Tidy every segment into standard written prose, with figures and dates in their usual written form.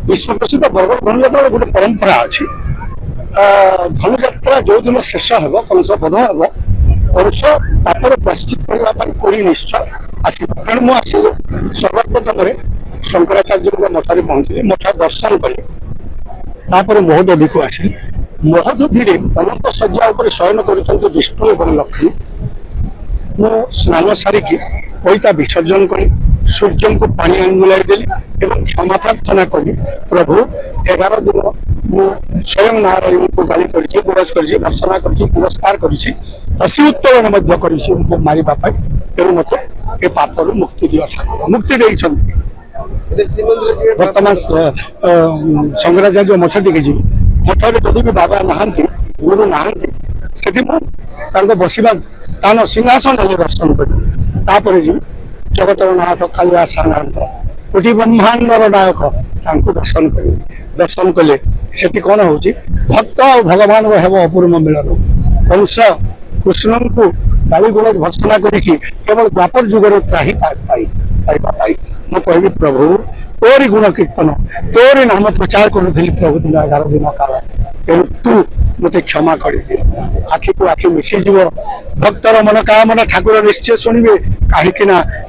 विश्व प्रसिद्ध बरगढ़ धनुजात्रा गोटे परंपरा अच्छी धनुजात्रा जो दिन शेष हम कंस बध हम कंस पापर प्राश्चित करने निश्चय आसब तेणु मुझे सर्वप्रथम शंकराचार्य मठार पहुंचली मठा दर्शन कली महोदधि को आसिली महोदधि अनंत शज्या शयन कर विष्णु और लक्ष्मी मु स्नान सारिकी पैता विसर्जन करी सूर्य को पानी आंगुलाई देली एवं क्षमा प्रार्थना करी प्रभु 11 दिन मु स्वयं नारायण को गाली करी गुरज करी भर्सना करी पुरस्कार करी हसी उत्तोलन कर मारे तेणु मत ए पापर मुक्ति दिया मुक्ति बर्तमान शंकराचार्य मठ टी जी मठे जदि भी बाबा नहांती गुरु नहांती से बसवा स्थान सिंहासन दर्शन कर जी जगतर नाथ कालिया सानाथ कोटि ब्रह्मांडर नायक दर्शन कर दर्शन कले से कौन हो भक्त और भगवान हेब अपूर्व मिलन कंस कृष्ण को गाली गुण भर्सना केवल द्वापर जुगर त्राही पाई मैं कहि प्रभु तोरी गुण कीर्तन तोरी नाम प्रचार करी प्रभु दिन 11 दिन काल तेणु तू मत क्षमा कर दे आखि को आखि मिसीज भक्तर मनोकामना ठाकुर निश्चय शुणे कहीं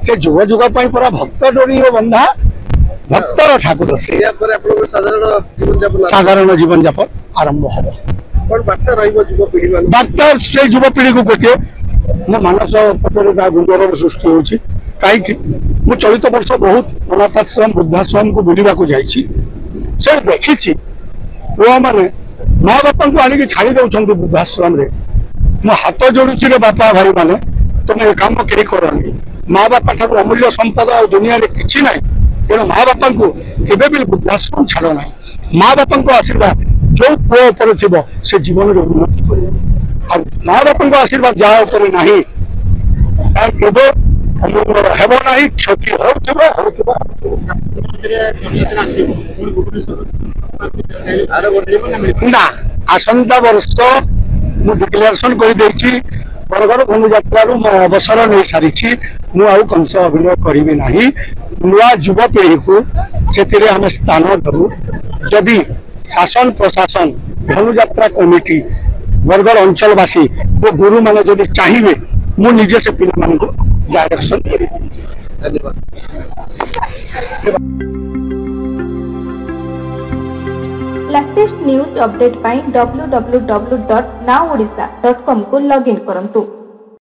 से जुग जुग पूरा भक्त डोरी बंधा भक्तर ठाकुर से साधारण जीवन जापन आरंभ हम बार्ता से युवपीढ़ी को गोटे मो मानस पटे गुंजर सृष्टि होची कहीं मु चलित वर्ष बहुत अनाथाश्रम वृद्धाश्रम को बुलवा को जाइए से देखी पुआ मैंने माँ बापा को आनिक छाड़ी दौरान वृद्धाश्रम मो हाथ जोड़ुची रे बापा भाई मैंने तुम ये कम कहीं करनी माँ बापा ठाकुर अमूल्य संपद और दुनिया किसी ना तेणु माँ बापा को केवे भी वृद्धाश्रम छाड़ ना माँ बापा को आशीर्वाद जो पुआ उपर थी से जीवन में उन्नति कर माँ बापा को आशीर्वाद जहाँ उपर नहीं केवे हेब ना क्षति ना आसंता वर्ष मु डिक्लेरेशन कर बरगढ़ धनुजात्रा अवसर नहीं सारी मुझे कंस अभिनय करी ना नुआ युवपीढ़ी को से आम स्थान दू जदि शासन प्रशासन धनुजात्रा कमिटी बरगढ़ अंचलवासी वो गुरु मैंने जब चाहिए मुझे से पिला डायरेक्शन करी लेटेस्ट न्यूज अपडेट पाई www.nowodisha.com को लॉगिन करंतु।